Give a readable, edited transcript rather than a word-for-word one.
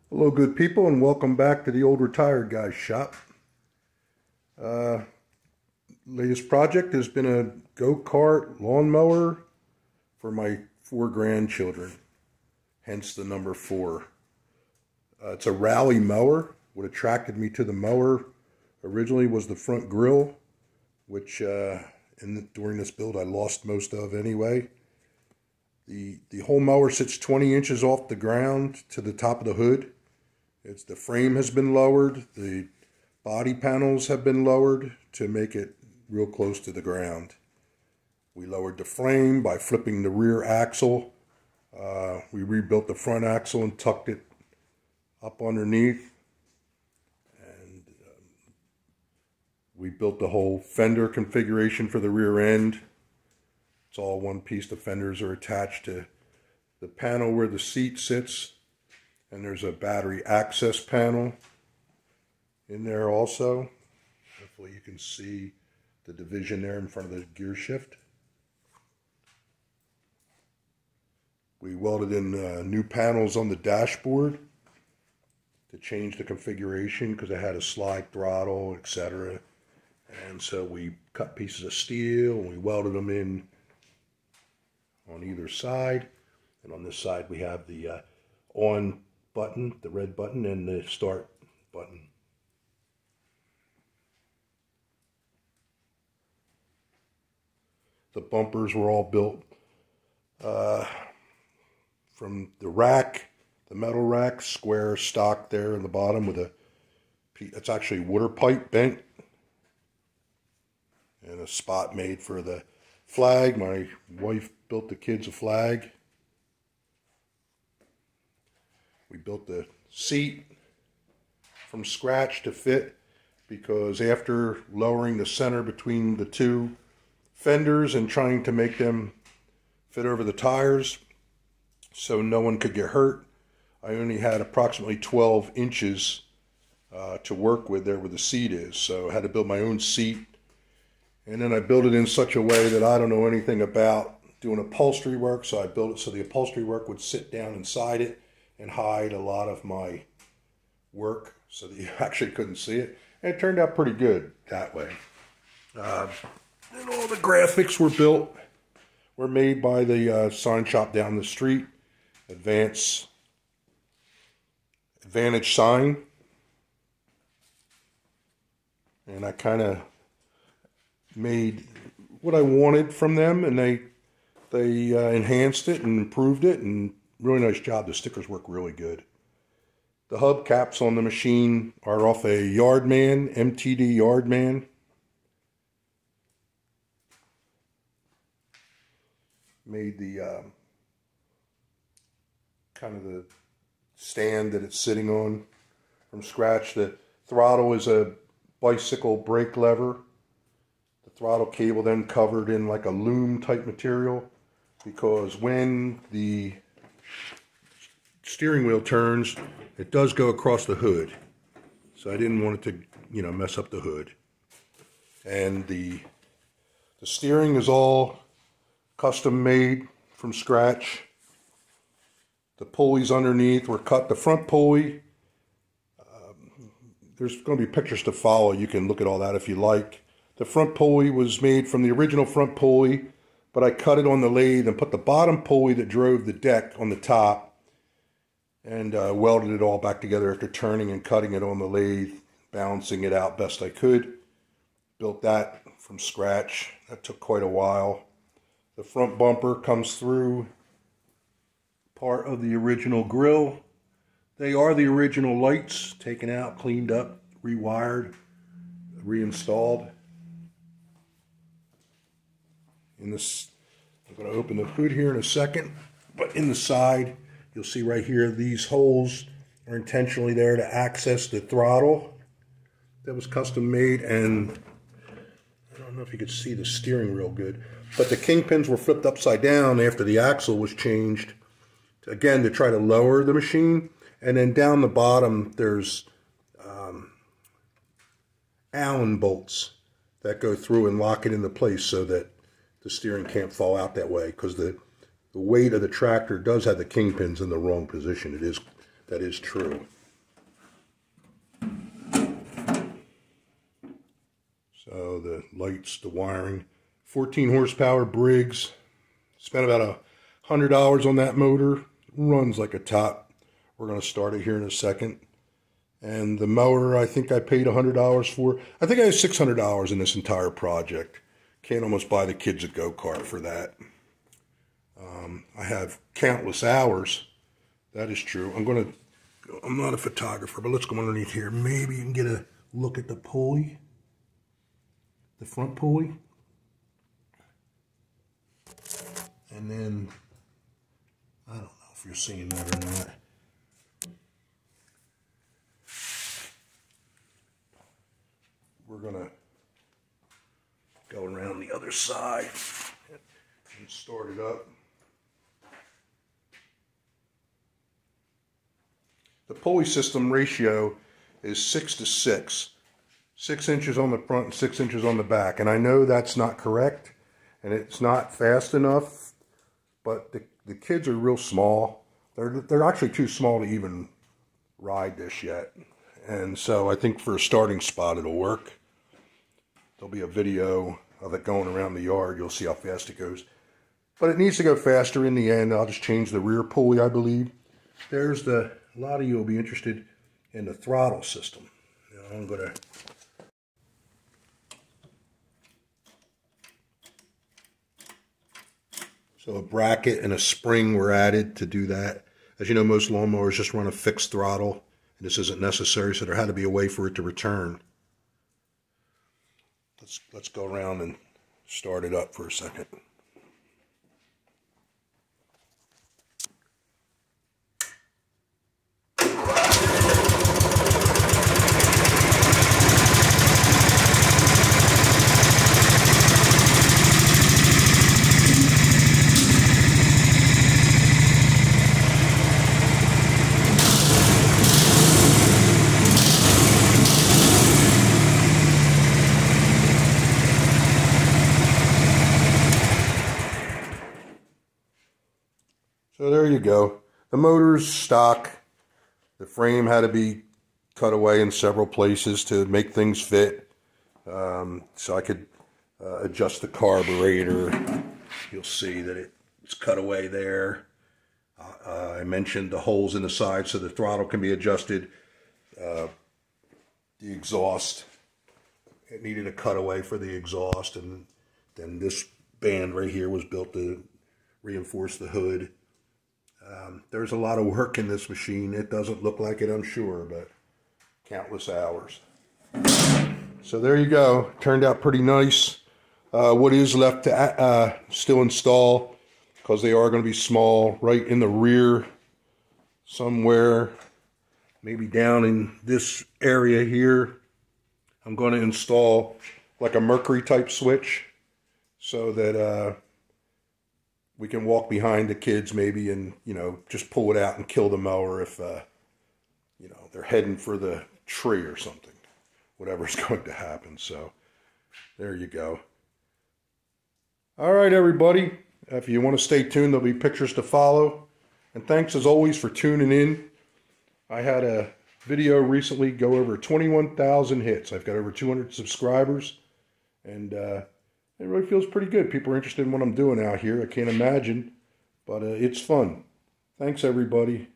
Hello good people, and welcome back to the Old Retired Guy's shop. Latest project has been a go-kart lawnmower for my 4 grandchildren, hence the number 4. It's a rally mower. What attracted me to the mower originally was the front grille, which during this build I lost most of anyway. The whole mower sits 20 inches off the ground to the top of the hood. The frame has been lowered, the body panels have been lowered to make it real close to the ground. We lowered the frame by flipping the rear axle. We rebuilt the front axle and tucked it up underneath. And we built the whole fender configuration for the rear end. It's all one piece. The fenders are attached to the panel where the seat sits. And there's a battery access panel in there also. Hopefully you can see the division there in front of the gear shift. We welded in new panels on the dashboard to change the configuration because it had a slide throttle, etc. And so we cut pieces of steel and we welded them in on either side. And on this side we have the on button, the red button, and the start button. The bumpers were all built from the rack, the metal rack, square stock there in the bottom with it's actually water pipe bent, and a spot made for the flag. My wife built the kids a flag. We built the seat from scratch to fit because after lowering the center between the two fenders and trying to make them fit over the tires so no one could get hurt, I only had approximately 12 inches to work with there where the seat is. So I had to build my own seat. And then I built it in such a way that I don't know anything about doing upholstery work. So I built it so the upholstery work would sit down inside it and hide a lot of my work so that you actually couldn't see it. And it turned out pretty good that way. And all the graphics were made by the sign shop down the street, Advantage Sign. And I kind of made what I wanted from them, and they enhanced it and improved it, and really nice job. The stickers work really good. The hubcaps on the machine are off a Yardman, MTD Yardman. Made the kind of the stand that it's sitting on from scratch. The throttle is a bicycle brake lever. The throttle cable then covered in like a loom type material, because when the steering wheel turns, it does go across the hood. So I didn't want it to, mess up the hood. And the steering is all custom made from scratch. The pulleys underneath were cut. The front pulley, there's going to be pictures to follow. You can look at all that if you like. The front pulley was made from the original front pulley, but I cut it on the lathe and put the bottom pulley that drove the deck on the top, and welded it all back together after turning and cutting it on the lathe, balancing it out best I could. Built that from scratch. That took quite a while. The front bumper comes through part of the original grille. They are the original lights, taken out, cleaned up, rewired, reinstalled. I'm going to open the hood here in a second, but in the side, you'll see right here, these holes are intentionally there to access the throttle that was custom made. And I don't know if you could see the steering real good, but the kingpins were flipped upside down after the axle was changed, again, to try to lower the machine. And then down the bottom, there's Allen bolts that go through and lock it into place so that the steering can't fall out that way, because the weight of the tractor does have the kingpins in the wrong position. It is that is true. So the lights, the wiring, 14 horsepower Briggs. Spent about $100 on that motor. Runs like a top. We're going to start it here in a second. And the mower, I think I paid $100 for. I think I have $600 in this entire project. Can't almost buy the kids a go-kart for that. I have countless hours. That is true. I'm not a photographer, but let's go underneath here. Maybe you can get a look at the pulley. The front pulley. And then, I don't know if you're seeing that or not. We're going to go around the other side and start it up. The pulley system ratio is 6 to 6. 6 inches on the front and 6 inches on the back. And I know that's not correct and it's not fast enough, but the kids are real small. They're actually too small to even ride this yet. And so I think for a starting spot it'll work. There'll be a video of it going around the yard. You'll see how fast it goes. But it needs to go faster in the end. I'll just change the rear pulley, I believe. There's a lot of you will be interested in the throttle system. I'm going to So a bracket and a spring were added to do that. As you know, most lawnmowers just run a fixed throttle, and this isn't necessary, so there had to be a way for it to return. Let's go around and start it up for a second. So there you go. The motor's stock. The frame had to be cut away in several places to make things fit. So I could adjust the carburetor. You'll see that it's cut away there. I mentioned the holes in the side so the throttle can be adjusted. The exhaust, it needed a cutaway for the exhaust, and then this band right here was built to reinforce the hood. There's a lot of work in this machine. It doesn't look like it, I'm sure, but countless hours. So there you go. Turned out pretty nice. What is left to still install, because they are going to be small, right in the rear somewhere, maybe down in this area here. I'm going to install like a Mercury type switch so that we can walk behind the kids maybe and, you know, just pull it out and kill the mower if, you know, they're heading for the tree or something, whatever's going to happen. So there you go. All right, everybody. If you want to stay tuned, there'll be pictures to follow. And thanks as always for tuning in. I had a video recently go over 21,000 hits. I've got over 200 subscribers, and it really feels pretty good. People are interested in what I'm doing out here. I can't imagine, but it's fun. Thanks, everybody.